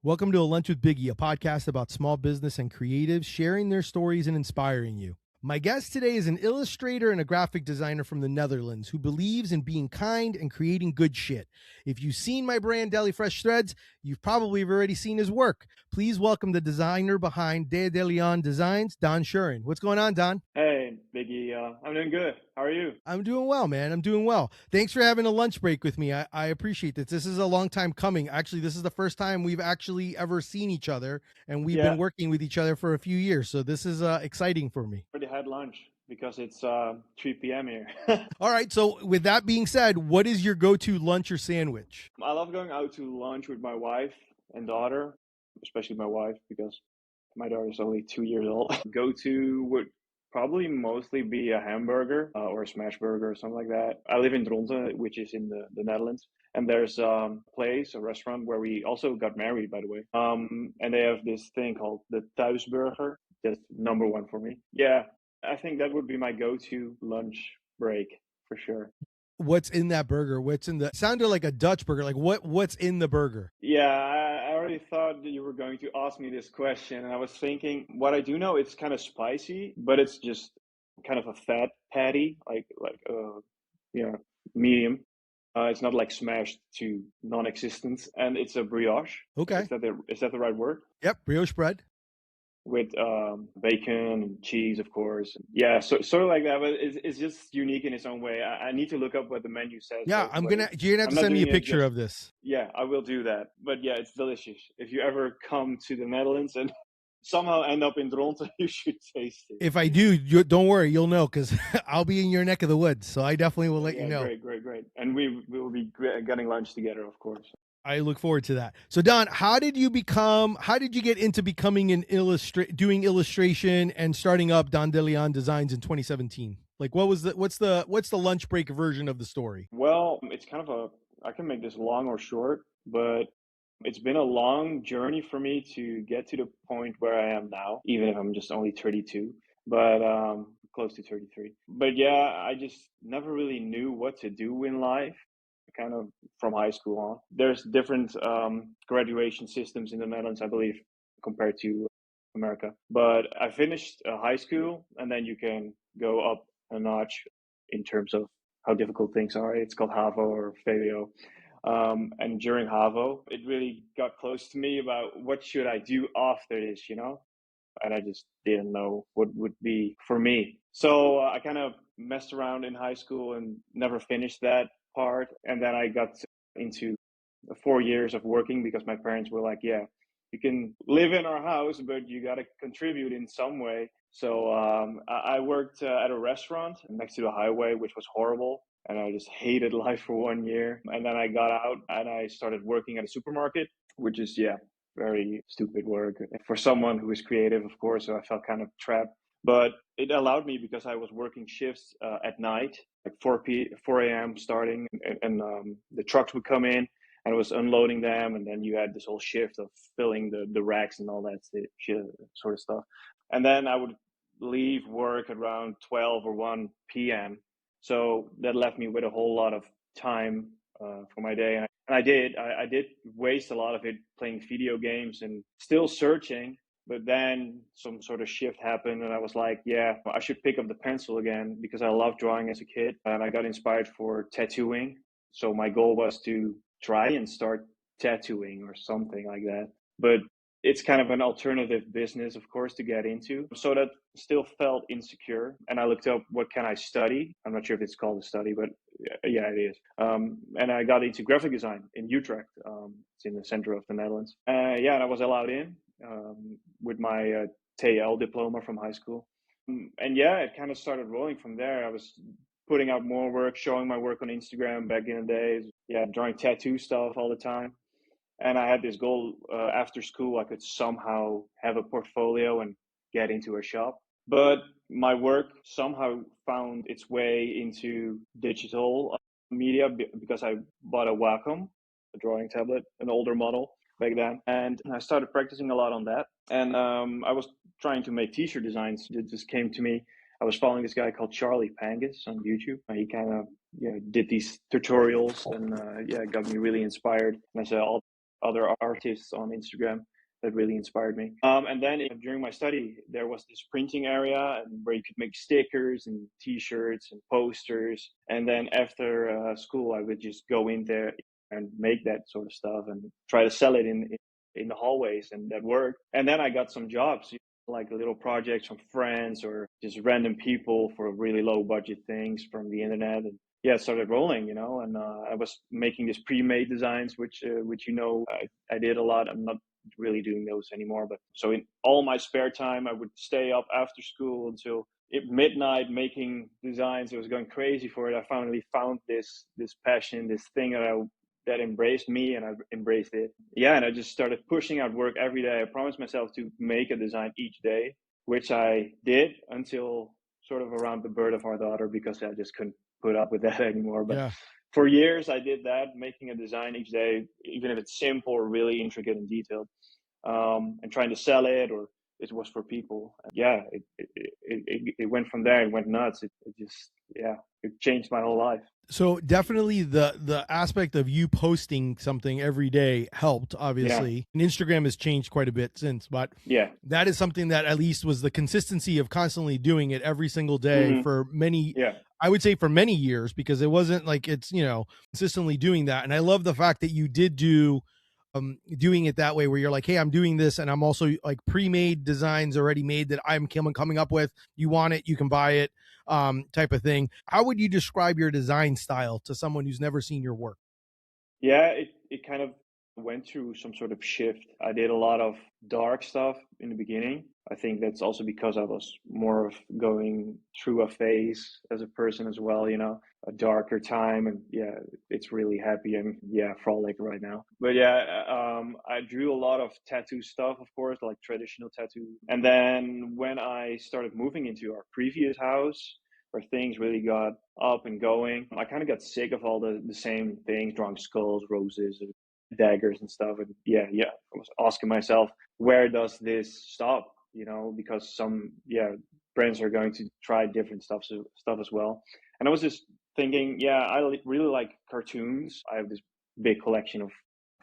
Welcome to A Lunch with Biggie, a podcast about small business and creatives sharing their stories and inspiring you. My guest today is an illustrator and a graphic designer from the Netherlands who believes in being kind and creating good shit. If you've seen my brand, Deli Fresh Threads, you've probably already seen his work. Please welcome the designer behind Dedonleon Designs, Don Schuuring. What's going on, Don? Hey, Biggie. I'm doing good. How are you? I'm doing well, man. I'm doing well. Thanks for having a lunch break with me. I appreciate this. This is a long time coming. Actually, this is the first time we've actually ever seen each other, and we've been Yeah, working with each other for a few years. So this is exciting for me. already had lunch because it's 3 p.m. here. All right. So with that being said, what is your go-to lunch or sandwich? I love going out to lunch with my wife and daughter, especially my wife because my daughter's only 2 years old. Go to would probably mostly be a hamburger or a smash burger or something like that. I live in Dronten, which is in the Netherlands. And there's a place, a restaurant where we also got married, by the way. And they have this thing called the Thuisburger. That's number one for me. Yeah, I think that would be my go-to lunch break for sure. What's in that burger? What's in the sounded like a Dutch burger. Like what's in the burger? Yeah, I already thought that you were going to ask me this question, and I was thinking what I do know it's kind of spicy, but it's just kind of a fat patty, you know, medium. It's not like smashed to non-existence, and it's a brioche. Okay. Is that the right word? Yep. Brioche bread. With bacon and cheese, of course. Yeah, so sort of like that, but it's just unique in its own way. I need to look up what the menu says Yeah, though, but you're gonna have I'm to not send me a doing it picture just. of this. Yeah, I will do that. But yeah, it's delicious. If you ever come to the Netherlands and somehow end up in Dronten, you should taste it. If I do, don't worry, you'll know because I'll be in your neck of the woods. So I definitely will let you Yeah, know. great. And we will be getting lunch together, of course. I look forward to that. So Don, how did you get into becoming doing illustration and starting up Don Leon Designs in 2017? Like what's the lunch break version of the story? Well, it's kind of I can make this long or short, but it's been a long journey for me to get to the point where I am now, even if I'm just only 32, but close to 33. But yeah, I just never really knew what to do in life, kind of from high school on. There's different graduation systems in the Netherlands, I believe, compared to America. But I finished high school, and then you can go up a notch in terms of how difficult things are. It's called HAVO or VWO. And during HAVO, it really got close to me about what should I do after this, you know? And I just didn't know what would be for me. So I kind of messed around in high school and never finished that part. And then I got into 4 years of working because my parents were like, yeah, you can live in our house, but you got to contribute in some way. So I worked at a restaurant next to the highway, which was horrible. And I just hated life for 1 year. And then I got out and I started working at a supermarket, which is, yeah, very stupid work for someone who is creative, of course. So I felt kind of trapped. But it allowed me because I was working shifts at night, like 4 a.m. starting, and the trucks would come in and I was unloading them, and then you had this whole shift of filling the racks and all that shit, sort of stuff. And then I would leave work around 12 or 1 p.m. So that left me with a whole lot of time for my day, and I did waste a lot of it playing video games and still searching. But then some sort of shift happened, and I was like, yeah, I should pick up the pencil again because I loved drawing as a kid, and I got inspired for tattooing. So my goal was to try and start tattooing or something like that. But it's kind of an alternative business, of course, to get into. So that still felt insecure. And I looked up what can I study. I'm not sure if it's called a study, but yeah, it is. And I got into graphic design in Utrecht. It's in the center of the Netherlands. Yeah, and I was allowed in with my TL diploma from high school. And yeah, it kind of started rolling from there. I was putting out more work, showing my work on Instagram back in the days. Yeah, drawing tattoo stuff all the time. And I had this goal after school, I could somehow have a portfolio and get into a shop. But my work somehow found its way into digital media because I bought a Wacom, a drawing tablet, an older model back then. And I started practicing a lot on that. And I was trying to make t-shirt designs. It just came to me. I was following this guy called Charlie Pangus on YouTube. He kind of did these tutorials and got me really inspired. And I said, other artists on Instagram that really inspired me. And then during my study, there was this printing area where you could make stickers and T-shirts and posters. And then after school, I would just go in there and make that sort of stuff and try to sell it in the hallways, and that worked. And then I got some jobs, like little projects from friends or just random people for really low budget things from the internet. And yeah, it started rolling, and I was making these pre-made designs, which I did a lot. I'm not really doing those anymore, but so in all my spare time, I would stay up after school until midnight making designs. I was going crazy for it. I finally found this passion, this thing that embraced me, and I embraced it. Yeah, and I just started pushing out work every day. I promised myself to make a design each day, which I did until sort of around the birth of our daughter, because I just couldn't put up with that anymore. But Yeah. for years, I did that, making a design each day, even if it's simple or really intricate and detailed, and trying to sell it, or it was for people. Yeah, it went from there. It went nuts. It just, yeah, it changed my whole life. So definitely the aspect of you posting something every day helped, Yeah, obviously. And Instagram has changed quite a bit since, but yeah, that is something that at least was the consistency of constantly doing it every single day for many, yeah, I would say for many years, because it wasn't like it's, consistently doing that. And I love the fact that you did doing it that way, where you're like, hey, I'm doing this, and I'm also like pre-made designs already made that I'm coming up with. You want it, you can buy it, type of thing. How would you describe your design style to someone who's never seen your work? yeah. It kind of went through some sort of shift. I did a lot of dark stuff in the beginning. I think that's also because I was more of going through a phase as a person as well, a darker time. And yeah, it's really happy and yeah, frolic right now. But yeah, I drew a lot of tattoo stuff, of course, like traditional tattoo. And then when I started moving into our previous house, where things really got up and going, I kind of got sick of all the same things, drawing skulls, roses, daggers and stuff. And yeah, I was asking myself, where does this stop? Because some brands are going to try different stuff as well. And I was just thinking, yeah, really like cartoons. I have this big collection of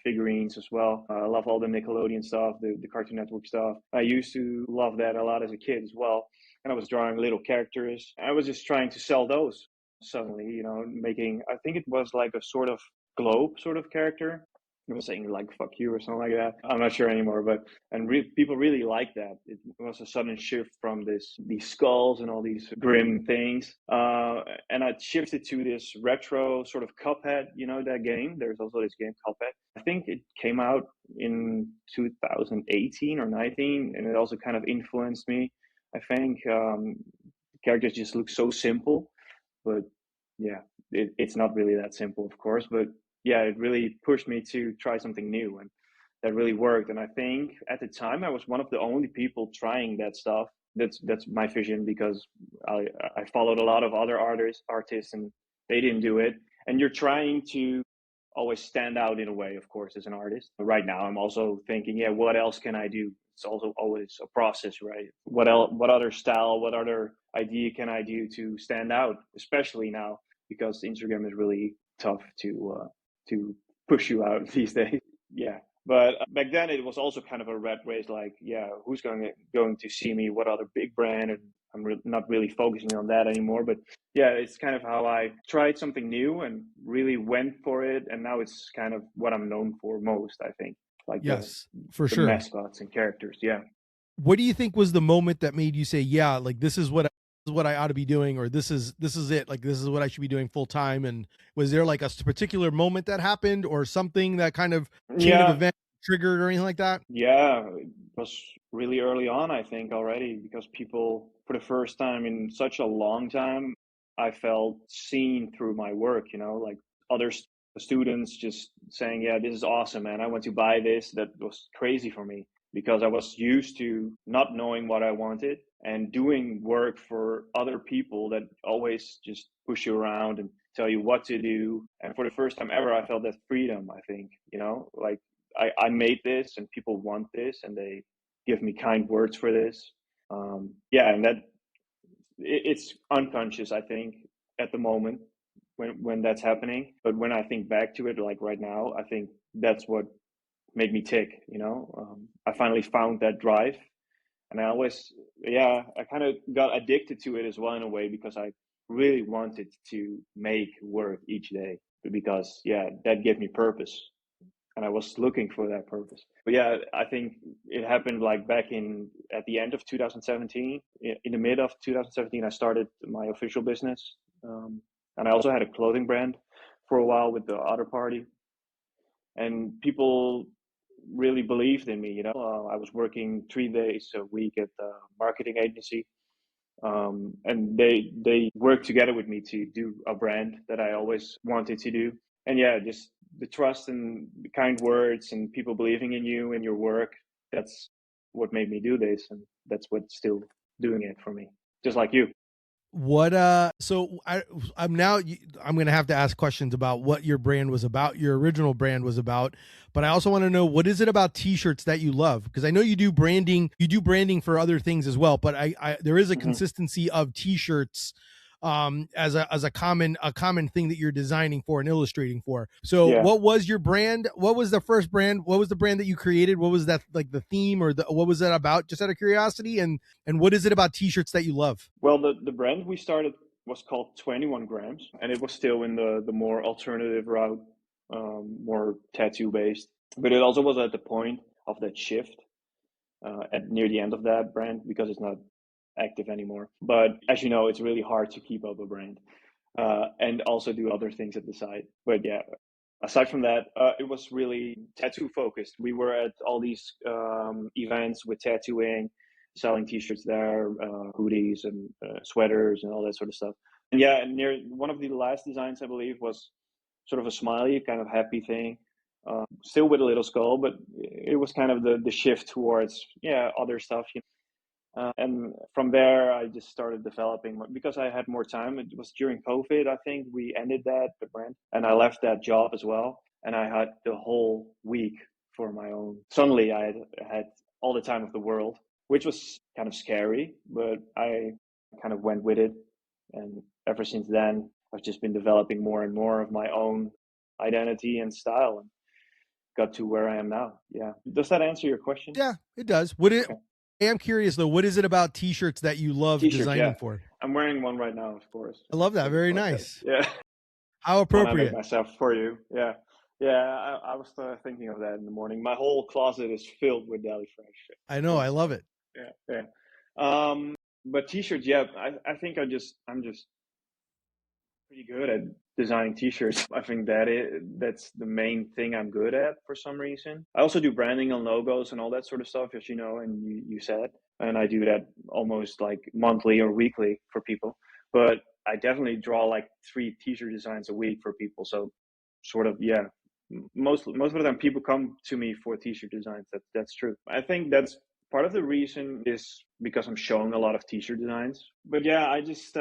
figurines as well. I love all the Nickelodeon stuff, the Cartoon Network stuff. I used to love that a lot as a kid as well. And I was drawing little characters. I was just trying to sell those suddenly, making, I think it was like a sort of globe sort of character. I was saying like "fuck you" or something like that. I'm not sure anymore, but people really like that. It was a sudden shift from these skulls and all these grim things, and I shifted to this retro sort of Cuphead. That game. There's also this game Cuphead. I think it came out in 2018 or 19, and it also kind of influenced me. I think the characters just look so simple, but yeah, it's not really that simple, of course. But yeah, it really pushed me to try something new, and that really worked. And I think at the time I was one of the only people trying that stuff. That's my vision, because I followed a lot of other artists, and they didn't do it. And you're trying to always stand out in a way, of course, as an artist. But right now, I'm also thinking, yeah, what else can I do? It's also always a process, right? What else? What other style? What other idea can I do to stand out? Especially now, because Instagram is really tough to push you out these days. Yeah. But back then it was also kind of a rat race. Like, yeah, who's going to see me? What other big brand? And I'm not really focusing on that anymore. But yeah, it's kind of how I tried something new and really went for it. And now it's kind of what I'm known for most, I think, like Yes, for the sure. mascots and characters. Yeah. What do you think was the moment that made you say, yeah, like this is what I ought to be doing, or this is it, like this is what I should be doing full time? And was there like a particular moment that happened, or something that kind of chain of Yeah. event triggered or anything like that? Yeah, it was really early on, I think, already, because people, for the first time in such a long time, I felt seen through my work, like other students just saying, yeah, this is awesome, man. I want to buy this. That was crazy for me, because I was used to not knowing what I wanted and doing work for other people that always just push you around and tell you what to do. And for the first time ever, I felt that freedom, I think, like I made this and people want this and they give me kind words for this. Yeah, and it's unconscious, I think, at the moment when that's happening. But when I think back to it, like right now, I think that's what made me tick. I finally found that drive, and I kind of got addicted to it as well in a way because I really wanted to make work each day because that gave me purpose, and I was looking for that purpose. But yeah, I think it happened like back at the end of 2017. In the mid of 2017, I started my official business, and I also had a clothing brand for a while with the other party, and people really believed in me. I was working 3 days a week at the marketing agency, and they worked together with me to do a brand that I always wanted to do. And yeah, just the trust and the kind words and people believing in you and your work. That's what made me do this, and that's what's still doing it for me. Just like you. What so I'm gonna have to ask questions about what your brand was about, your original brand was about, but I also want to know, what is it about t-shirts that you love? Because I know you do branding for other things as well, but I there is a consistency of t-shirts as a common thing that you're designing for and illustrating for. So what was your brand? What was the first brand? What was the brand that you created? What was that, like, the theme, or what was that about, just out of curiosity? And what is it about t-shirts that you love? Well, the brand we started was called 21 Grams, and it was still in the more alternative route, more tattoo based. But it also was at the point of that shift, at near the end of that brand, because it's not active anymore. But as you know, it's really hard to keep up a brand, and also do other things at the side. But yeah, aside from that, it was really tattoo focused. We were at all these events with tattooing, selling t-shirts there, hoodies and sweaters and all that sort of stuff. And yeah, and near one of the last designs, I believe, was sort of a smiley, kind of happy thing, still with a little skull, but it was kind of the shift towards other stuff. And from there, I just started developing because I had more time. It was during COVID, I think we ended the brand, and I left that job as well. And I had the whole week for my own. Suddenly, I had all the time of the world, which was kind of scary, but I kind of went with it. And ever since then, I've just been developing more and more of my own identity and style, and got to where I am now. Yeah. Does that answer your question? Yeah, it does. I am curious though, what is it about t-shirts that you love designing for? I'm wearing one right now, of course. I love that. Very nice. Yeah. How appropriate. I make myself for you. Yeah. Yeah, I was thinking of that in the morning. My whole closet is filled with Deli Fresh. I know, I love it. Yeah. But t-shirts, I think I'm just pretty good at designing t-shirts. I think that's the main thing I'm good at for some reason. I also do branding and logos and all that sort of stuff, as you know, and you said, and I do that almost like monthly or weekly for people. But I definitely draw like 3 t-shirt designs a week for people. So sort of, most of the time people come to me for t-shirt designs. That's true. I think that's part of the reason is because I'm showing a lot of t-shirt designs. But yeah, I just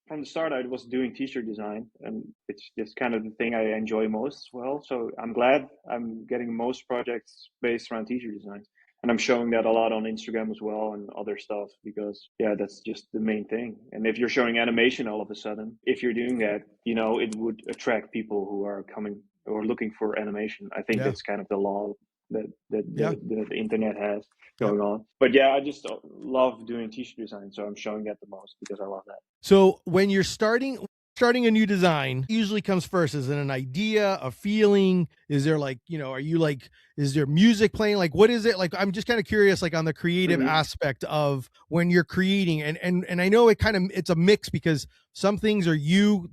from the start I was doing t-shirt design, and it's kind of the thing I enjoy most as well. So I'm glad I'm getting most projects based around t-shirt designs. And I'm showing that a lot on Instagram as well and other stuff because, that's just the main thing. And if you're showing animation all of a sudden, if you're doing that, it would attract people who are coming or looking for animation. I think that's kind of the law that the internet has going on. But I just love doing t-shirt design. So I'm showing that the most because I love that. So when you're starting a new design, usually comes first. Is it an idea, a feeling? Is there is there music playing? Like, what is it? Like, I'm just kind of curious, like, on the creative aspect of when you're creating, and I know it's a mix because some things are you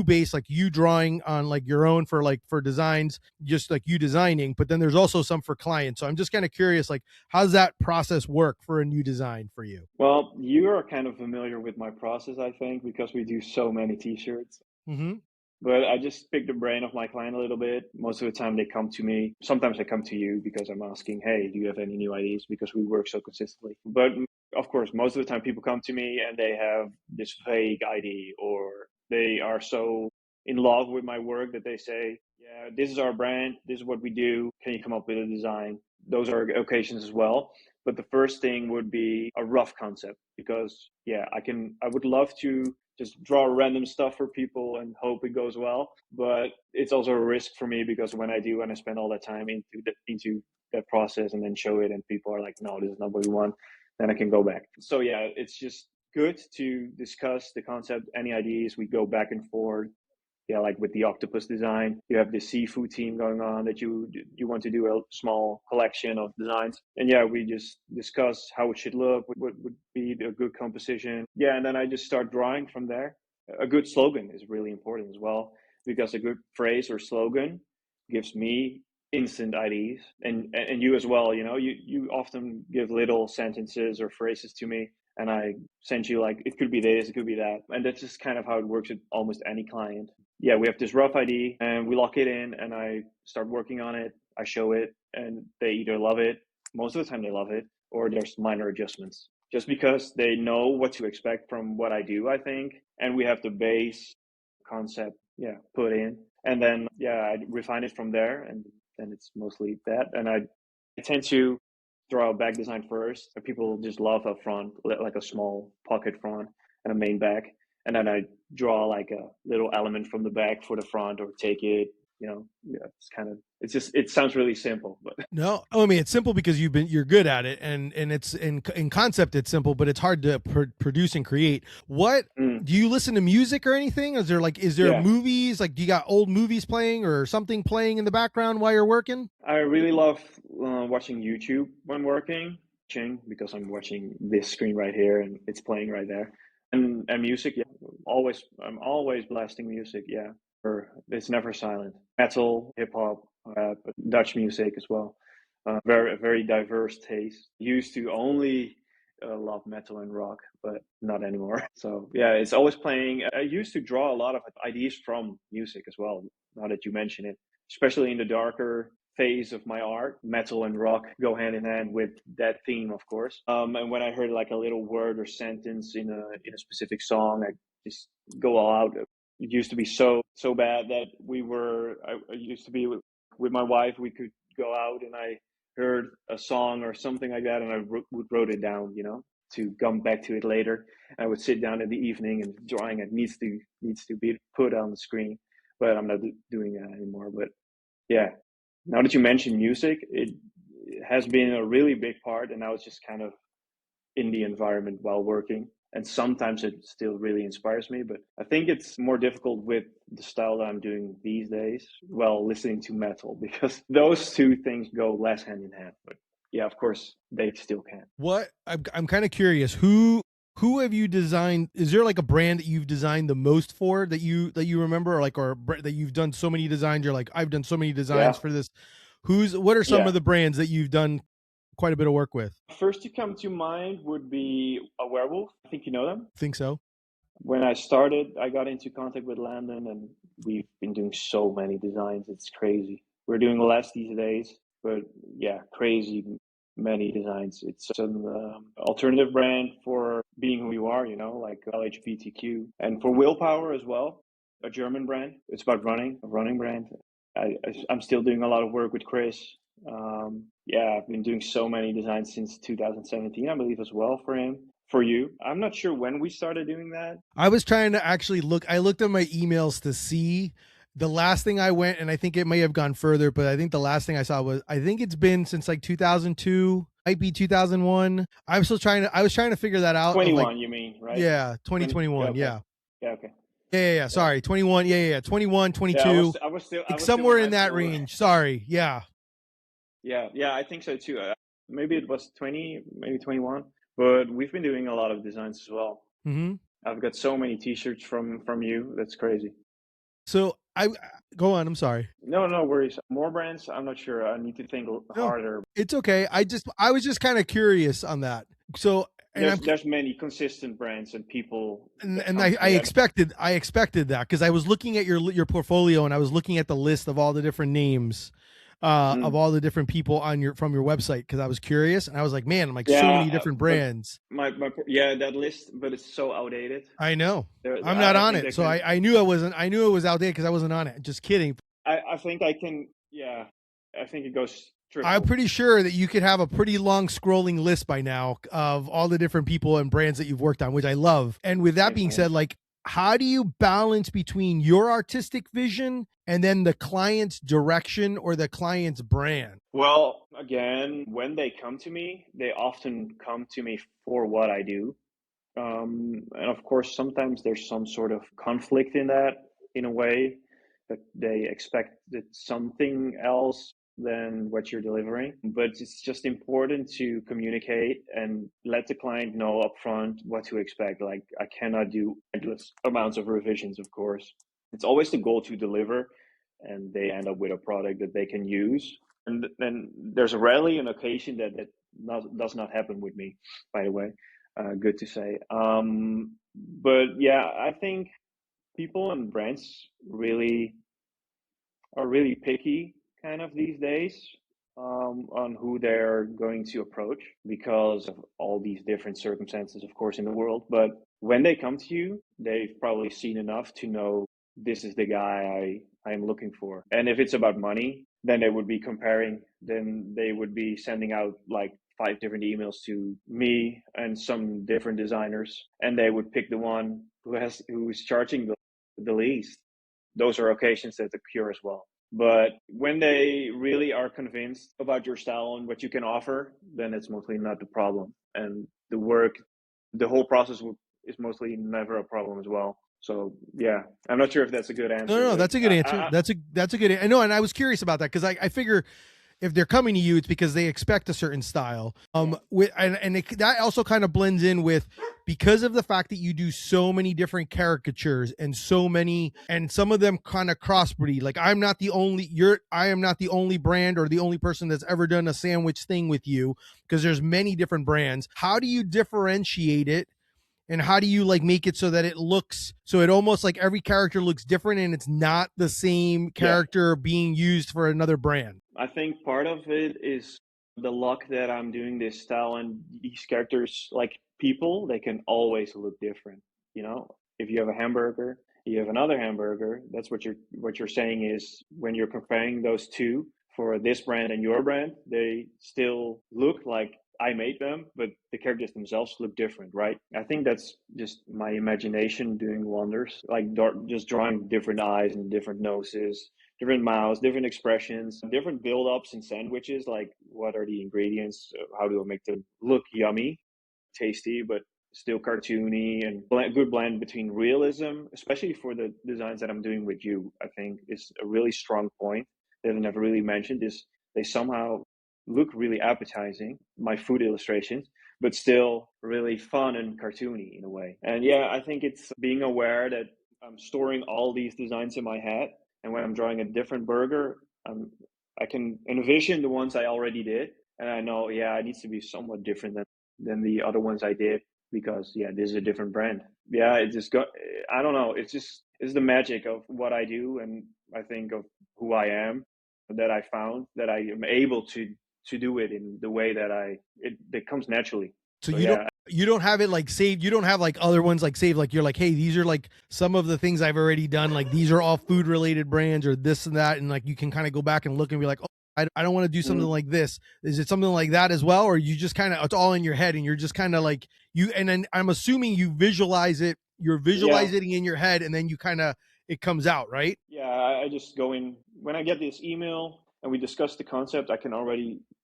based, like you drawing on like your own for designs, just like you designing, but then there's also some for clients. So I'm just kind of curious, like, how does that process work for a new design for you? Well, you are kind of familiar with my process, I think, because we do so many t-shirts. But I just pick the brain of my client a little bit. Most of the time they come to me. Sometimes I come to you because I'm asking, hey, do you have any new ideas? Because we work so consistently. But of course, most of the time people come to me and they have this vague idea, or they are so in love with my work that they say, this is our brand. This is what we do. Can you come up with a design? Those are occasions as well. But the first thing would be a rough concept, because I would love to just draw random stuff for people and hope it goes well. But it's also a risk for me, because when I do, and I spend all that time into that process and then show it and people are like, no, this is not what we want, then I can go back. So yeah, it's just good to discuss the concept, any ideas. We go back and forth. Yeah, like with the octopus design, you have the seafood team going on that you want to do a small collection of designs. And yeah, we just discuss how it should look, what would be a good composition. Yeah, and then I just start drawing from there. A good slogan is really important as well, because a good phrase or slogan gives me instant ideas, and you as well. You often give little sentences or phrases to me, and I send you like, it could be this, it could be that. And that's just kind of how it works with almost any client. Yeah, we have this rough idea and we lock it in, and I start working on it. I show it and they either love it, most of the time they love it, or there's minor adjustments, just because they know what to expect from what I do, I think. And we have the base concept, put in. And then, I refine it from there. And then it's mostly that. And I tend to draw a back design first. People just love a front, like a small pocket front and a main back. And then I draw like a little element from the back for the front, or take it, it sounds really simple, but no, I mean, it's simple because you're good at it, and it's in concept, it's simple, but it's hard to produce and create. What do you listen to music or anything? Is there movies? Like, do you got old movies playing or something playing in the background while you're working? I really love watching YouTube when working, because I'm watching this screen right here and it's playing right there. And music, I'm always blasting music, it's never silent. Metal, hip hop, Dutch music as well. Very diverse taste. Used to only love metal and rock, but not anymore. So yeah, it's always playing. I used to draw a lot of ideas from music as well, now that you mention it, especially in the darker phase of my art. Metal and rock go hand in hand with that theme, of course. And when I heard like a little word or sentence in a specific song, I just go all out. It used to be so bad that I used to be with my wife. We could go out and I heard a song or something like that, and I wrote it down, to come back to it later. I would sit down in the evening, and drawing it needs to be put on the screen, but I'm not doing that anymore. But yeah, now that you mention music, it has been a really big part, and now it's just kind of in the environment while working. And sometimes it still really inspires me, but I think it's more difficult with the style that I'm doing these days while listening to metal, because those two things go less hand in hand. But yeah, of course, they still can. What I'm kind of curious, who have you designed? Is there like a brand that you've designed the most for that you remember, or that you've done so many designs? You're like, I've done so many designs for this. What are some of the brands that you've done quite a bit of work with? First to come to mind would be a werewolf. I think you know them. Think so. When I started, I got into contact with Landon, and we've been doing so many designs. It's crazy. We're doing less these days, but yeah, crazy many designs. It's an alternative brand for being who you are, like LGBTQ, and for willpower as well. A German brand. It's about running, a running brand. I'm still doing a lot of work with Chris. I've been doing so many designs since 2017, I believe, as well, for him. For you, I'm not sure when we started doing that. I was trying to actually I looked at my emails to see the last thing I went, and I think it may have gone further, but I think the last thing I saw I think it's been since like 2002, might be 2001. I was trying to figure that out. 21, you mean, right? Yeah, 2021. Okay. Yeah. Yeah. Okay. Yeah. Sorry, 21. Yeah. 21, 22. Yeah, I was still somewhere in that range. Sorry. Yeah. Yeah, I think so too. Maybe it was 20, maybe 21. But we've been doing a lot of designs as well. Mm-hmm. I've got so many T-shirts from you. That's crazy. So go on. I'm sorry. No worries. More brands. I'm not sure. I need to think harder. It's okay. I was just kind of curious on that. So there's many consistent brands and people. And I expected that, because I was looking at your portfolio, and I was looking at the list of all the different names. Of all the different people from your website, because I was curious, and I was like, man, I'm like, so many different brands. That list, but it's so outdated. I know. I'm not on it, so I knew I wasn't. I knew it was outdated because I wasn't on it. Just kidding. I think I can. Yeah, I think it goes I'm triple. pretty sure that you could have a pretty long scrolling list by now of all the different people and brands that you've worked on, which I love. And with that Thanks, being man. said, like, how do you balance between your artistic vision and then the client's direction or the client's brand? Well, again, when they come to me, they often come to me for what I do. And of course, sometimes there's some sort of conflict in that, in a way, that they expect that something else than what you're delivering. But it's just important to communicate and let the client know upfront what to expect. Like, I cannot do endless amounts of revisions, of course. It's always the goal to deliver, and they end up with a product that they can use. And then there's rarely an occasion that does not happen with me, by the way. Good to say. But yeah, I think people and brands are really picky kind of these days, on who they're going to approach because of all these different circumstances, of course, in the world. But when they come to you, they've probably seen enough to know this is the guy I am looking for. And if it's about money, then they would be comparing, then they would be sending out like 5 different emails to me and some different designers, and they would pick the one who's charging the least. Those are occasions that occur as well. But when they really are convinced about your style and what you can offer, then it's mostly not the problem. And the whole process is mostly never a problem as well. So yeah, I'm not sure if that's a good answer, No, but that's a good answer. That's a good. I know, and I was curious about that because I figure if they're coming to you, it's because they expect a certain style. yeah, That also kind of blends in with because of the fact that you do so many different caricatures and some of them kind of crossbreed. Like I am not the only brand or the only person that's ever done a sandwich thing with you because there's many different brands. How do you differentiate it? And how do you like make it so that it almost like every character looks different and it's not the same yeah. character being used for another brand? I think part of it is the luck that I'm doing this style, and these characters, like people, they can always look different. You know, if you have a hamburger, you have another hamburger. That's what you're saying is when you're comparing those two for this brand and your brand, they still look like I made them, but the characters themselves look different, right? I think that's just my imagination doing wonders, like just drawing different eyes and different noses, different mouths, different expressions, different build-ups in sandwiches. Like, what are the ingredients? How do I make them look yummy, tasty, but still cartoony, and good blend between realism, especially for the designs that I'm doing with you. I think is a really strong point that I never really mentioned. Is they somehow look really appetizing, my food illustrations, but still really fun and cartoony in a way. And yeah, I think it's being aware that I'm storing all these designs in my head, and when I'm drawing a different burger, I can envision the ones I already did, and I know, yeah, it needs to be somewhat different than the other ones I did because yeah, this is a different brand. Yeah, it just got. I don't know. It's the magic of what I do, and I think of who I am that I found that I am able to do it in the way that it comes naturally. So So yeah, you don't have it like saved. You don't have like other ones like saved. Like you're like, hey, these are like some of the things I've already done. Like these are all food related brands or this and that, and like you can kind of go back and look and be like, oh, I don't want to do something mm, like this. Is it something like that as well, or you just kind of it's all in your head and you're just kind of like you? And then I'm assuming you visualize it. You're yeah. visualizing it in your head, and then you kind of it comes out, right? Yeah, I just go in when I get this email and we discuss the concept.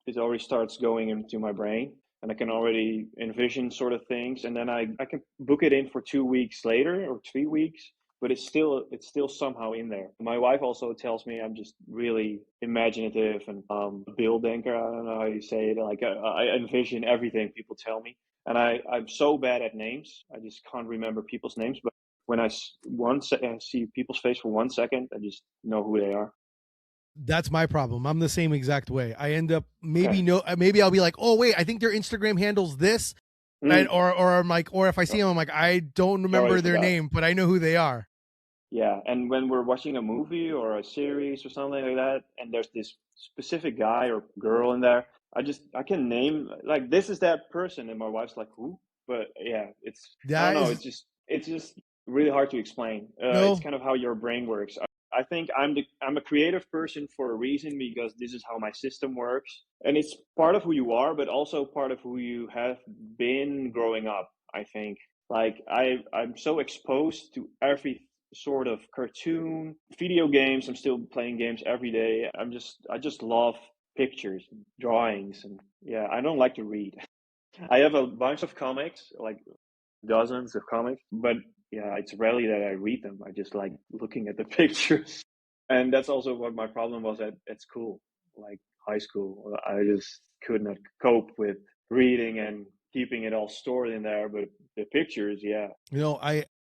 It already starts going into my brain, and I can already envision sort of things, and then I can book it in for 2 weeks later or 3 weeks, but it's still somehow in there. My wife also tells me I'm just really imaginative and beelddenker. I don't know how you say it. Like I envision everything people tell me, and I'm so bad at names. I just can't remember people's names, but when I see people's face for 1 second, I just know who they are. That's my problem. I'm the same exact way. I end up Okay. maybe I'll be like, oh wait, I think their Instagram handles this, right? Mm. Or I'm like, or if I see Oh, them, I'm like, I don't you already remember their forgot. name, but I know who they are. Yeah, and when we're watching a movie or a series or something like that, and there's this specific guy or girl in there, I can name like this is that person, and my wife's like who? But yeah, I don't That know. is It's just really hard to explain. It's no, kind of how your brain works. I think I'm a creative person for a reason, because this is how my system works. And it's part of who you are, but also part of who you have been growing up, I think. Like I'm so exposed to every sort of cartoon, video games. I'm still playing games every day. I just love pictures, drawings, and yeah, I don't like to read. I have a bunch of comics, like dozens of comics, but yeah, it's rarely that I read them. I just like looking at the pictures. And that's also what my problem was at school, like high school. I just could not cope with reading and keeping it all stored in there. But the pictures, yeah. You know,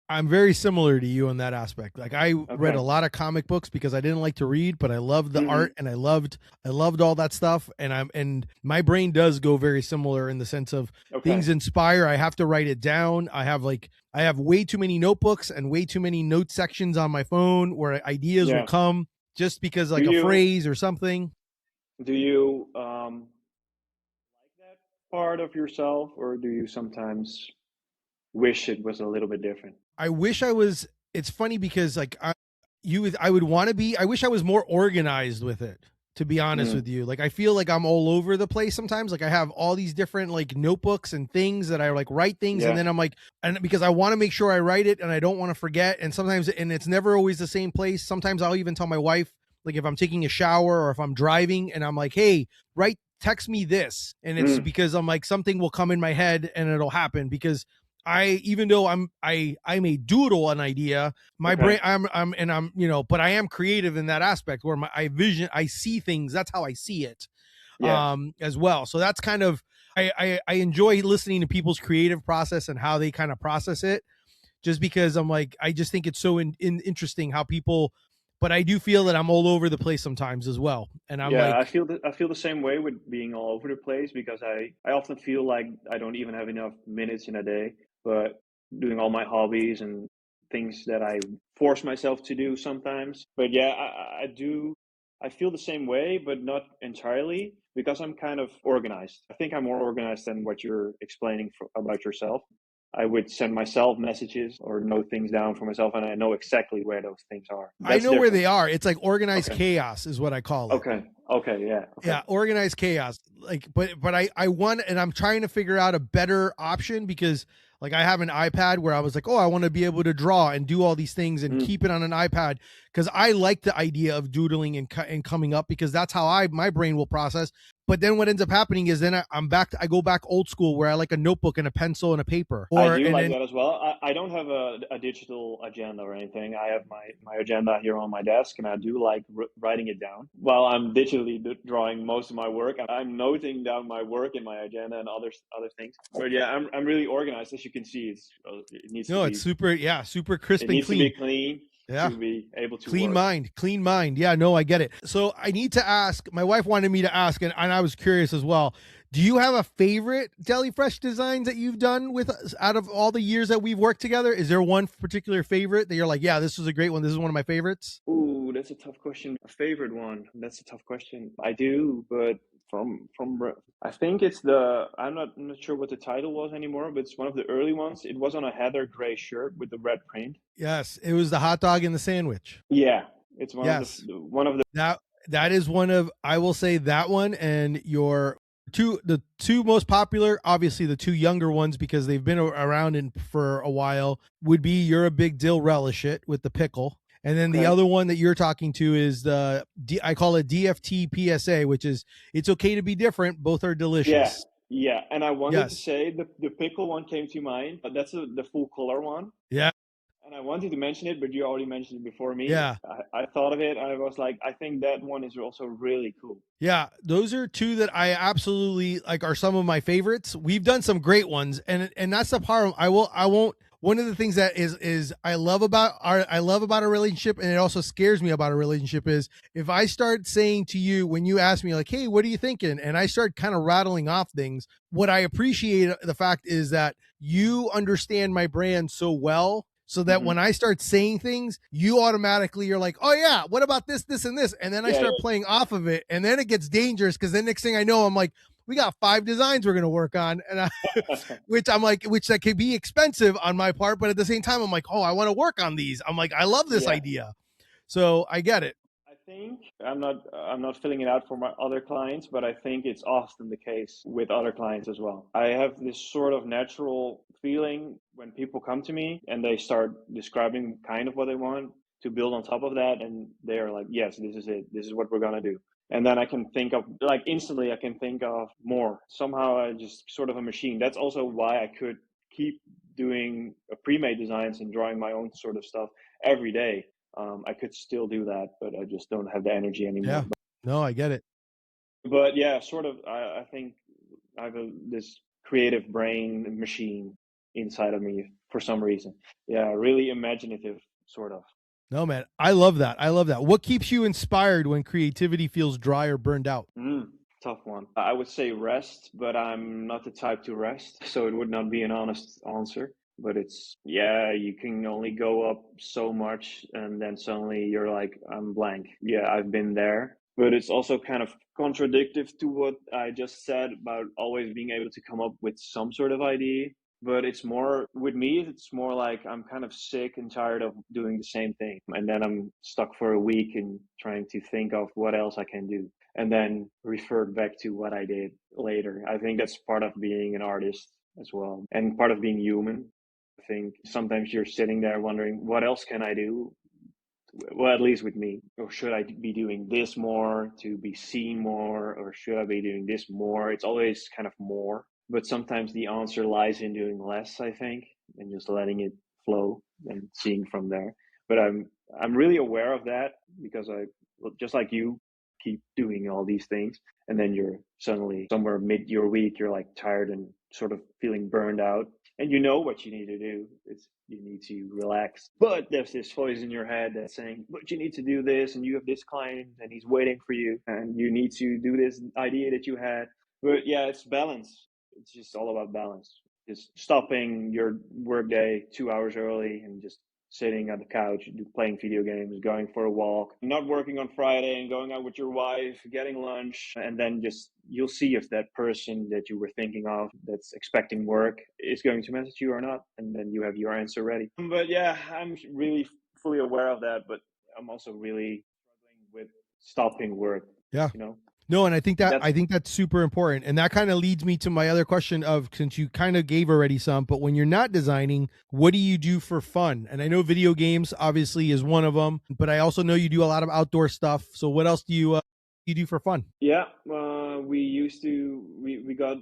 I'm very similar to you in that aspect. Like I read Okay. a lot of comic books because I didn't like to read, but I loved the Hmm. art and I loved all that stuff. And my brain does go very similar in the sense of Okay. things inspire. I have to write it down. I have way too many notebooks and way too many note sections on my phone where ideas will Yeah. come just because Do like a you phrase or something. do you like that part of yourself, or do you sometimes wish it was a little bit different? I wish I was. It's funny because I would want to be. I wish I was more organized with it. To be honest Mm. with you, like I feel like I'm all over the place sometimes. Like I have all these different like notebooks and things that I like write things, and Yeah. then I'm like, and because I want to make sure I write it and I don't want to forget. And sometimes, and it's never always the same place. Sometimes I'll even tell my wife, like if I'm taking a shower or if I'm driving, and I'm like, hey, text me this, and it's Mm. because I'm like something will come in my head and it'll happen because even though I may doodle an idea, my Okay. brain I'm but I am creative in that aspect where I see things. That's how I see it, Yeah. as well. So that's kind of I enjoy listening to people's creative process and how they kind of process it, just because I'm like I just think it's so interesting how people. But I do feel that I'm all over the place sometimes as well, and I'm Yeah, like, I feel the same way with being all over the place, because I often feel like I don't even have enough minutes in a day, but doing all my hobbies and things that I force myself to do sometimes. But yeah, I do I feel the same way, but not entirely, because I'm kind of organized. I think I'm more organized than what you're explaining about yourself. I would send myself messages or note things down for myself, and I know exactly where those things are. I That's know where different. they are. It's like organized Okay. chaos is what I call it. Okay. Okay. Yeah. Okay. Yeah, organized chaos. Like, but I want, and I'm trying to figure out a better option because like I have an iPad where I was like, oh, I want to be able to draw and do all these things and Mm. keep it on an iPad because I like the idea of doodling and coming up because that's how my brain will process. But then what ends up happening is then I go back old school where I like a notebook and a pencil and a paper I or do and like then that as well. I don't have a digital agenda or anything. I have my agenda here on my desk, and I do like writing it down. While I'm digitally drawing most of my work, I'm noting down my work in my agenda and other things. But yeah, I'm really organized. As you can see, it needs to no, it's be super, yeah, super crisp it and needs to be clean. clean Yeah. to be able to Clean work. mind, clean mind. Yeah, no, I get it. So I need to ask, my wife wanted me to ask, and I was curious as well. Do you have a favorite Deli Fresh designs that you've done with us out of all the years that we've worked together? Is there one particular favorite that you're like, yeah, this was a great one. This is one of my favorites? Ooh, that's a tough question. A favorite one. That's a tough question. I do, but I think it's I'm not sure what the title was anymore, but it's one of the early ones. It was on a heather gray shirt with the red print. Yes, it was the hot dog and the sandwich. Yeah, it's Yes. one of the That is one of, I will say that one and the two most popular, obviously the two younger ones because they've been around for a while, would be You're a Big Dill Relish It with the pickle. And then the okay. other one that you're talking to is I call it DFT PSA, which is It's Okay to Be Different. Both are Yeah, delicious. yeah. And I wanted to Yes. say the pickle one came to mind, but that's the full color one. Yeah. And I wanted to mention it, but you already mentioned it before me. Yeah. I thought of it. I was like, I think that one is also really cool. Yeah, those are two that I absolutely like are some of my favorites. We've done some great ones and that's the part I won't one of the things that is I love about our relationship and it also scares me about a relationship is if I start saying to you when you ask me like, "Hey, what are you thinking?" and I start kind of rattling off things, what I appreciate the fact is that you understand my brand so well so that Hmm. when I start saying things, you automatically you're like, oh yeah, what about this, this, and this? And then I Yeah, start playing off of it. And then it gets dangerous because then next thing I know, I'm like, we got 5 designs we're gonna work on. yeah. Which I'm like, which that could be expensive on my part, but at the same time, I'm like, oh, I want to work on these. I'm like, I love this Yeah. idea. So I get it. I think I'm not filling it out for my other clients, but I think it's often the case with other clients as well. I have this sort of natural feeling when people come to me and they start describing kind of what they want to build on top of that, and they're like, yes, this is it. This is what we're gonna do. And then I can think of, like, instantly I can think of more. Somehow I just sort of a machine. That's also why I could keep doing pre-made designs and drawing my own sort of stuff every day. I could still do that, but I just don't have the energy anymore. Yeah. No, I get it. But yeah, sort of. I think I have this creative brain machine inside of me for some reason. Yeah, really imaginative, sort of. No, man. I love that. I love that. What keeps you inspired when creativity feels dry or burned out? Tough one. I would say rest, but I'm not the type to rest, so it would not be an honest answer. But it's, yeah, you can only go up so much, and then suddenly you're like, I'm blank. Yeah, I've been there. But it's also kind of contradictory to what I just said about always being able to come up with some sort of idea. But it's more, with me, it's more like I'm kind of sick and tired of doing the same thing. And then I'm stuck for a week and trying to think of what else I can do and then revert back to what I did later. I think that's part of being an artist as well, and part of being human. I think sometimes you're sitting there wondering, what else can I do? Well, at least with me. Or should I be doing this more to be seen more? Or should I be doing this more? It's always kind of more. But sometimes the answer lies in doing less, I think, and just letting it flow and seeing from there. But I'm really aware of that because I, just like you, keep doing all these things, and then you're suddenly somewhere mid your week, you're like tired and sort of feeling burned out, and you know what you need to do. It's, you need to relax, but there's this voice in your head that's saying, but you need to do this, and you have this client and he's waiting for you, and you need to do this idea that you had. But yeah, it's balance. It's just all about balance. Just stopping your workday 2 hours early and just sitting on the couch, playing video games, going for a walk, not working on Friday and going out with your wife, getting lunch, and then just, you'll see if that person that you were thinking of that's expecting work is going to message you or not, and then you have your answer ready. But yeah, I'm really fully aware of that, but I'm also really struggling with stopping work, Yeah. you know? No, and I think that's super important. And that kind of leads me to my other question of, since you kind of gave already some, but when you're not designing, what do you do for fun? And I know video games obviously is one of them, but I also know you do a lot of outdoor stuff. So what else do you do for fun? Yeah, we used to, we got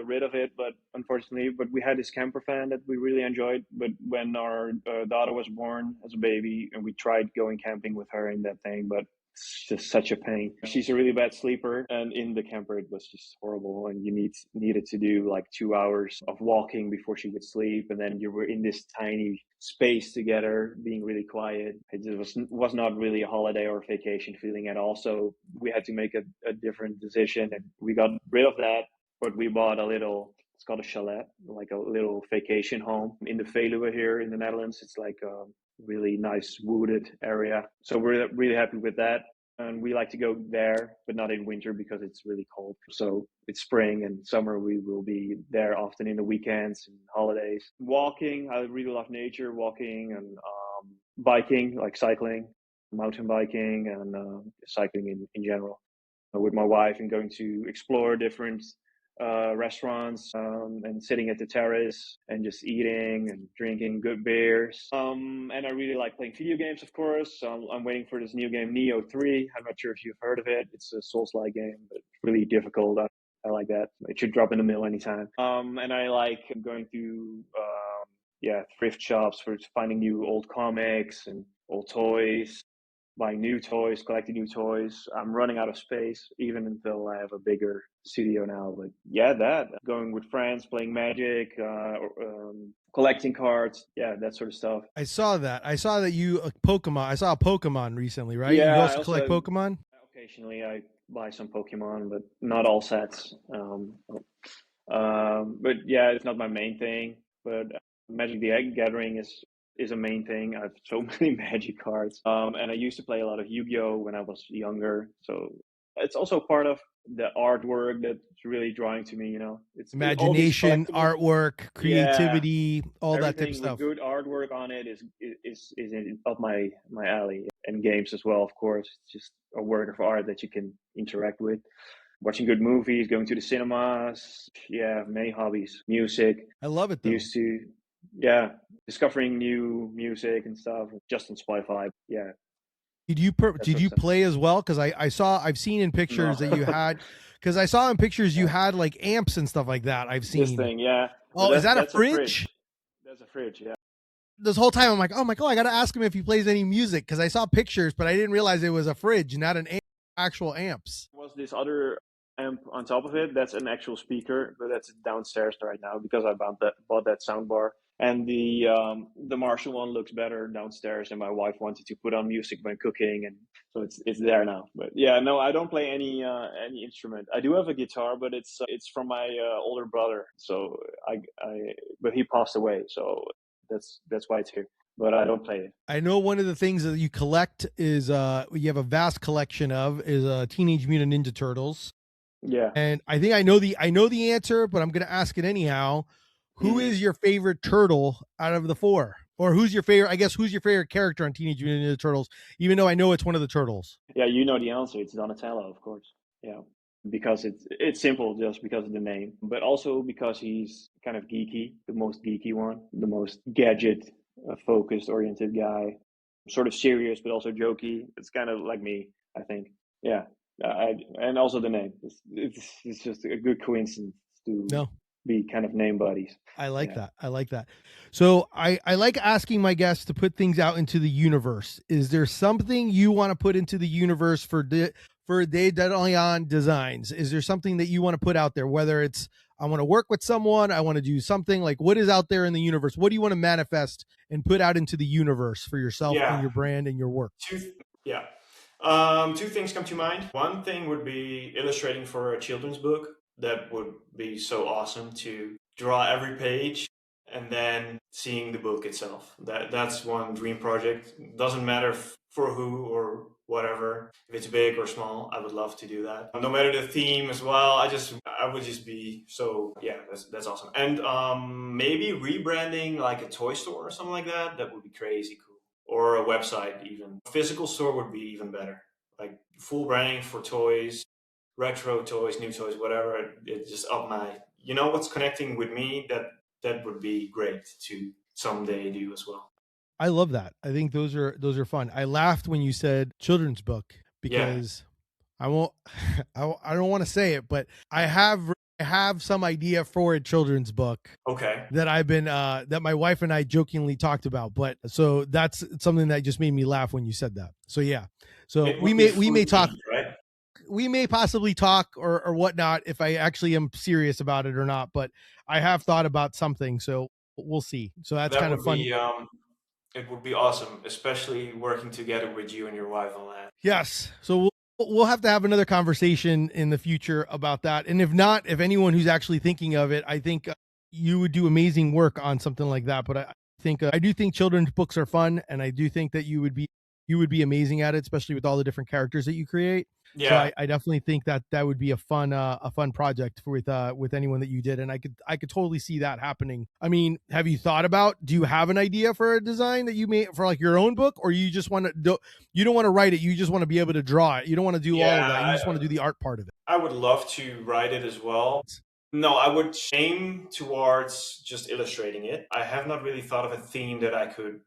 rid of it, but unfortunately, but we had this camper van that we really enjoyed. But when our daughter was born as a baby, and we tried going camping with her in that thing, but it's just such a pain. She's a really bad sleeper, and in the camper it was just horrible. And you needed to do like 2 hours of walking before she would sleep, and then you were in this tiny space together, being really quiet. It just was not really a holiday or a vacation feeling at all. So we had to make a different decision, and we got rid of that. But we bought a little, it's called a chalet, like a little vacation home in the Veluwe here in the Netherlands. It's like a really nice wooded area. So we're really happy with that. And we like to go there, but not in winter because it's really cold. So it's spring and summer. We will be there often in the weekends and holidays. Walking, I really love nature, walking and biking, like cycling, mountain biking, and cycling in general with my wife, and going to explore different restaurants, and sitting at the terrace and just eating and drinking good beers. And I really like playing video games, of course. I'm waiting for this new game, Neo 3. I'm not sure if you've heard of it. It's a Souls-like game, but really difficult. I like that. It should drop in the mail anytime. And I like going to thrift shops for finding new old comics and old toys, buying new toys, collecting new toys. I'm running out of space, even until I have a bigger studio now. But yeah, that, going with friends, playing Magic, collecting cards, yeah, that sort of stuff. I saw that. I saw that you Pokemon. I saw a Pokemon recently, right? Yeah, you also collect Pokemon? Occasionally, I buy some Pokemon, but not all sets. But yeah, it's not my main thing. But Magic the Gathering is a main thing. I have so many Magic cards. And I used to play a lot of Yu-Gi-Oh when I was younger. So it's also part of the artwork that's really drawing to me, you know. It's imagination, artwork, creativity, all that type of stuff. With good artwork on it is up my alley. and games as well, of course. It's just a work of art that you can interact with. Watching good movies, going to the cinemas. Yeah, many hobbies. Music. I love it though. Used to, yeah, discovering new music and stuff just on Spotify. Yeah, that Did sort of you stuff. play as well? Because I've seen in No, pictures that you had, because I saw in pictures you yeah. had like amps and stuff like that. I've This seen. thing, yeah, but Oh, is that a that's a fridge? fridge. That's a fridge. Yeah, This whole time I'm like, oh my god, I gotta ask him if he plays any music because I saw pictures, but I didn't realize it was a fridge, not an actual amps. was this other amp on top of it. That's an actual speaker, but that's downstairs right now because I bought that sound bar. And the Marshall one looks better downstairs, and my wife wanted to put on music when cooking, and so it's there now. But yeah, no, I don't play any instrument. I do have a guitar, but it's from my older brother. So I but he passed away, so that's why it's here. But I don't play it. I know one of the things that you collect is you have a vast collection of is Teenage Mutant Ninja Turtles. Yeah. And I think I know the answer, but I'm gonna ask it anyhow. Who Mhm. is your favorite turtle out of the four? Or who's your favorite? I guess who's your favorite character on Teenage Mutant Ninja Turtles? Even though I know it's one of the turtles. Yeah, you know the answer. It's Donatello, of course. Yeah, because it's simple, just because of the name, but also because he's kind of geeky, the most geeky one, the most gadget focused, oriented guy. Sort of serious, but also jokey. It's kind of like me, I think. Yeah, and also the name. It's just a good coincidence to No, be kind of name buddies. I like Yeah. that. I like that. So I like asking my guests to put things out into the universe. Is there something you want to put into the universe for Dedonleon Designs? Is there something that you want to put out there? Whether it's I want to work with someone, I want to do something like what is out there in the universe? What do you want to manifest and put out into the universe for yourself and Yeah, your brand and your work? yeah. Two things come to mind. One thing would be illustrating for a children's book. That would be so awesome to draw every page and then seeing the book itself. That's one dream project. Doesn't matter for who or whatever. If it's big or small, I would love to do that. No matter the theme as well. I would just be so yeah. That's awesome. And maybe rebranding like a toy store or something like that. That would be crazy cool. Or a website even. A physical store would be even better. Like full branding for toys, retro toys, new toys, whatever. It just up my, what's connecting with me. That would be great to someday do as well. I love that. I think those are fun. I laughed when you said children's book Yeah. because I won't I don't want to say it, but I have some idea for a children's book Okay. that I've been that my wife and I jokingly talked about. But so that's something that just made me laugh when you said that. So yeah. So It we would be may food talk, themed, right? we may possibly talk or whatnot if I actually am serious about it or not. But I have thought about something, so we'll see. So that's That kind of would fun. be it would be awesome, especially working together with you and your wife on that. Yes. So we'll have to have another conversation in the future about that. And if not, if anyone who's actually thinking of it, I think you would do amazing work on something like that. But I think I do think children's books are fun, and I do think that you would be amazing at it, especially with all the different characters that you create. So Yeah. I definitely think that that would be a fun project with anyone that you did, and I could totally see that happening. I mean, have you thought about? Do you have an idea for a design that you made for like your own book, or you just want to you don't want to write it, you just want to be able to draw it, you don't want to do all of that, you Yeah, just want to do the art part of it? I would love to write it as well. No, I would aim towards just illustrating it. I have not really thought of a theme that I could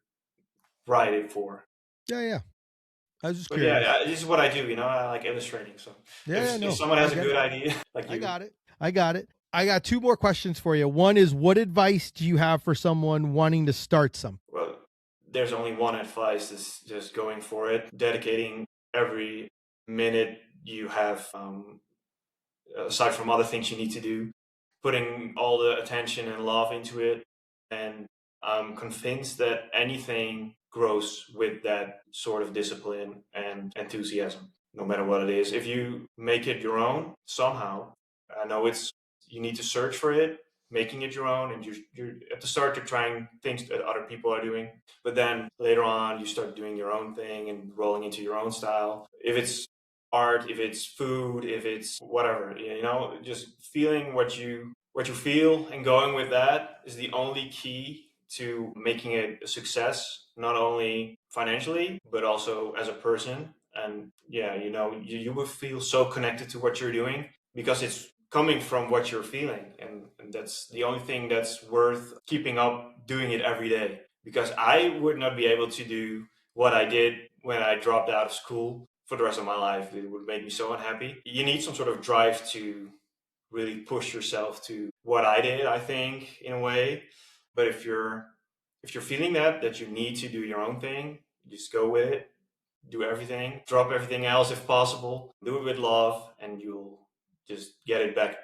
write it for. Yeah, yeah. I was just But yeah, curious. this is what I do. I like illustrating. So Yeah, yeah, if no, someone I has a get good it. idea, like I you, got it. I got it. I got two more questions for you. One is, what advice do you have for someone wanting to start some? well, there's only one advice: is just going for it, dedicating every minute you have, aside from other things you need to do, putting all the attention and love into it. And I'm convinced that anything grows with that sort of discipline and enthusiasm, no matter what it is. If you make it your own somehow, I know you need to search for it, making it your own, and you're at the start you're trying things that other people are doing, but then later on you start doing your own thing and rolling into your own style. If it's art, if it's food, if it's whatever, just feeling what you feel and going with that is the only key to making it a success, not only financially, but also as a person. And yeah, you will feel so connected to what you're doing because it's coming from what you're feeling. And that's the only thing that's worth keeping up doing it every day. Because I would not be able to do what I did when I dropped out of school for the rest of my life. It would make me so unhappy. You need some sort of drive to really push yourself to what I did, I think, in a way. But if you're feeling that you need to do your own thing, just go with it, do everything, drop everything else if possible, do it with love, and you'll just get it back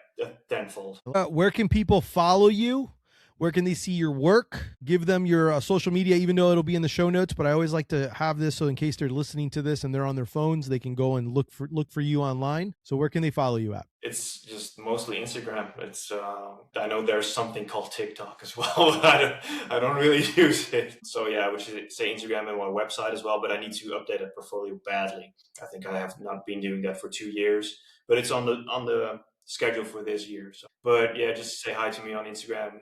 tenfold. Where can people follow you? Where can they see your work? Give them your social media, even though it'll be in the show notes. But I always like to have this so in case they're listening to this and they're on their phones, they can go and look for you online. So where can they follow you at? It's just mostly Instagram. It's I know there's something called TikTok as well, but I don't really use it. So yeah, I would say Instagram and my website as well. But I need to update that portfolio badly. I think I have not been doing that for 2 years, but it's on the schedule for this year. So, but yeah, just say hi to me on Instagram.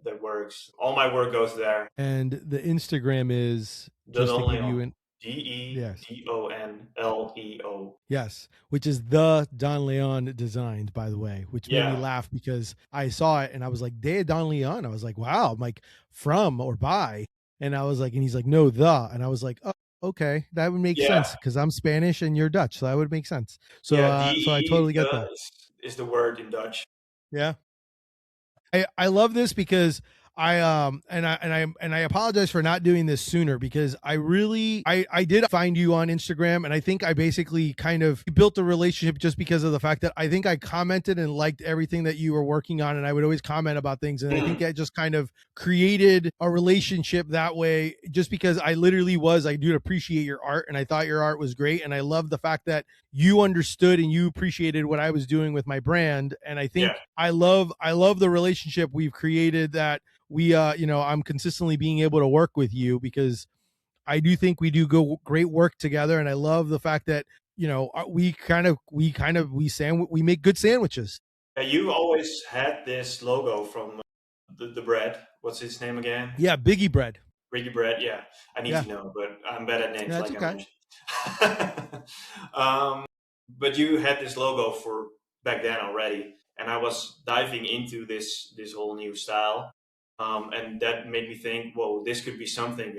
That works. All my work goes there. And the Instagram is just to give you an Dedonleo. Yes, which is the Don Leon Designs, by the way, which made me laugh because I saw it and I was like, Dedonleon. I was like, wow, I'm like from or by. And I was like, and he's like, no, the. And I was like, oh, okay, that would make sense because I'm Spanish and you're Dutch. So that would make sense. So, so I totally get that. Is the word in Dutch. Yeah. I love this because I apologize for not doing this sooner because I did find you on Instagram and I think I basically kind of built a relationship just because of the fact that I think I commented and liked everything that you were working on and I would always comment about things and I think I just kind of created a relationship that way just because I do appreciate your art and I thought your art was great and I love the fact that you understood and you appreciated what I was doing with my brand and I think I love the relationship we've created that I'm consistently being able to work with you because I do think we do great work together. And I love the fact that, we make good sandwiches. You always had this logo from the bread. What's its name again? Yeah. Biggie bread. Biggie bread. Yeah. I need to know, but I'm bad at names. That's okay. But you had this logo for back then already. And I was diving into this whole new style. And that made me think, whoa, this could be something,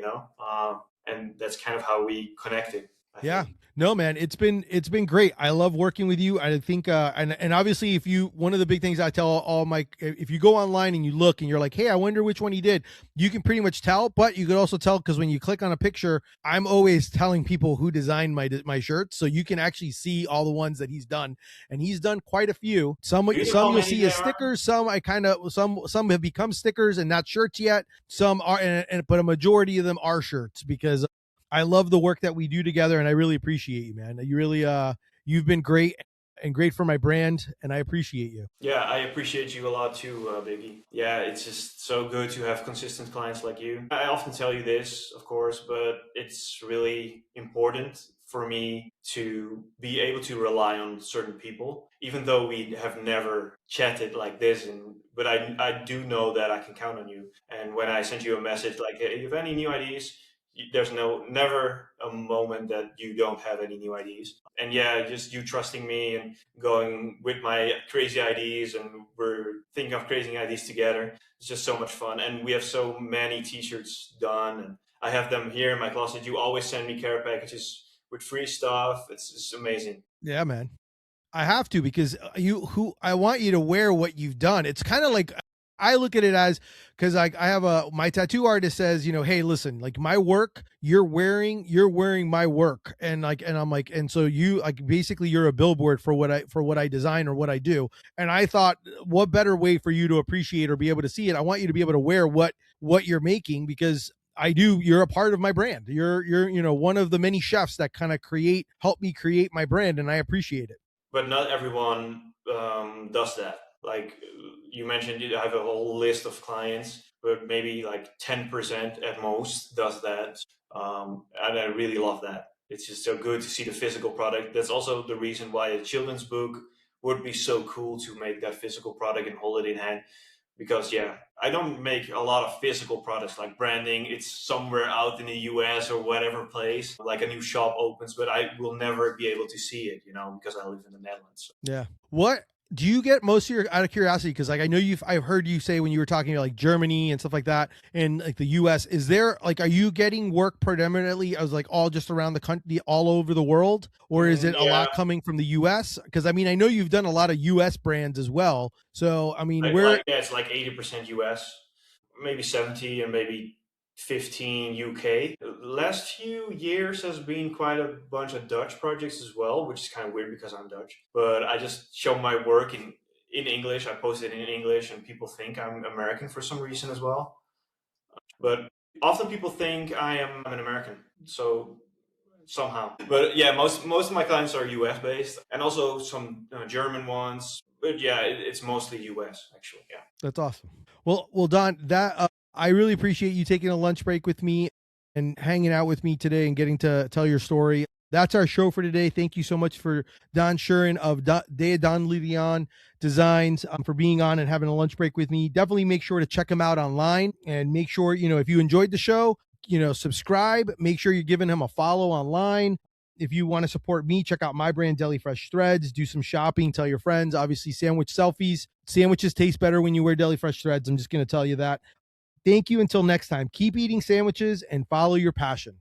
and that's kind of how we connected. I think. No, man, it's been great. I love working with you. I think, and obviously one of the big things I tell if you go online and you look and you're like, hey, I wonder which one he did, you can pretty much tell, but you could also tell because when you click on a picture, I'm always telling people who designed my shirts. So you can actually see all the ones that he's done and he's done quite a few. Some you'll see as stickers. Some some have become stickers and not shirts yet. Some are, but a majority of them are shirts because I love the work that we do together and I really appreciate you, man. You really, you've been great and great for my brand and I appreciate you. Yeah, I appreciate you a lot too, Biggie. Yeah, it's just so good to have consistent clients like you. I often tell you this, of course, but it's really important for me to be able to rely on certain people, even though we have never chatted like this. But I do know that I can count on you. And when I send you a message like, hey, you have any new ideas? There's never a moment that you don't have any new ideas. And yeah, just you trusting me and going with my crazy ideas and we're thinking of crazy ideas together. It's just so much fun. And we have so many t-shirts done and I have them here in my closet. You always send me care packages with free stuff. It's just amazing. Yeah, man. I have to because I want you to wear what you've done. It's kind of like I look at it as because I have my tattoo artist says, hey, listen, like my work, you're wearing my work. And I'm like, and so you basically you're a billboard for what I design or what I do. And I thought, what better way for you to appreciate or be able to see it? I want you to be able to wear what you're making because you're a part of my brand. You're one of the many chefs that kind of help me create my brand. And I appreciate it. But not everyone does that. Like you mentioned, you have a whole list of clients, but maybe like 10% at most does that. And I really love that. It's just so good to see the physical product. That's also the reason why a children's book would be so cool to make that physical product and hold it in hand. because I don't make a lot of physical products like branding. It's somewhere out in the US or whatever place, like a new shop opens, but I will never be able to see it, because I live in the Netherlands. Yeah. What do you get most of your, out of curiosity? Cause like, I know I've heard you say when you were talking about like Germany and stuff like that and like the US, is there like, are you getting work predominantly as like all just around the country, all over the world? Or is it a lot coming from the US? Cause I mean, I know you've done a lot of US brands as well. So, I mean, it's like 80% US, maybe 70 and maybe 15 UK. Last few years has been quite a bunch of Dutch projects as well, which is kind of weird because I'm Dutch. But I just show my work in English. I post it in English, and people think I'm American for some reason as well. But often people think I'm an American. So somehow. But most of my clients are US based, and also some German ones. But it's mostly US actually. Yeah. That's awesome. Well, Don, that I really appreciate you taking a lunch break with me and hanging out with me today and getting to tell your story. That's our show for today. Thank you so much for Don Schuuring of Dedonleon Designs for being on and having a lunch break with me. Definitely make sure to check him out online and make sure, if you enjoyed the show, subscribe. Make sure you're giving him a follow online. If you want to support me, check out my brand, Deli Fresh Threads. Do some shopping. Tell your friends. Obviously, sandwich selfies. Sandwiches taste better when you wear Deli Fresh Threads. I'm just going to tell you that. Thank you. Until next time, keep eating sandwiches and follow your passion.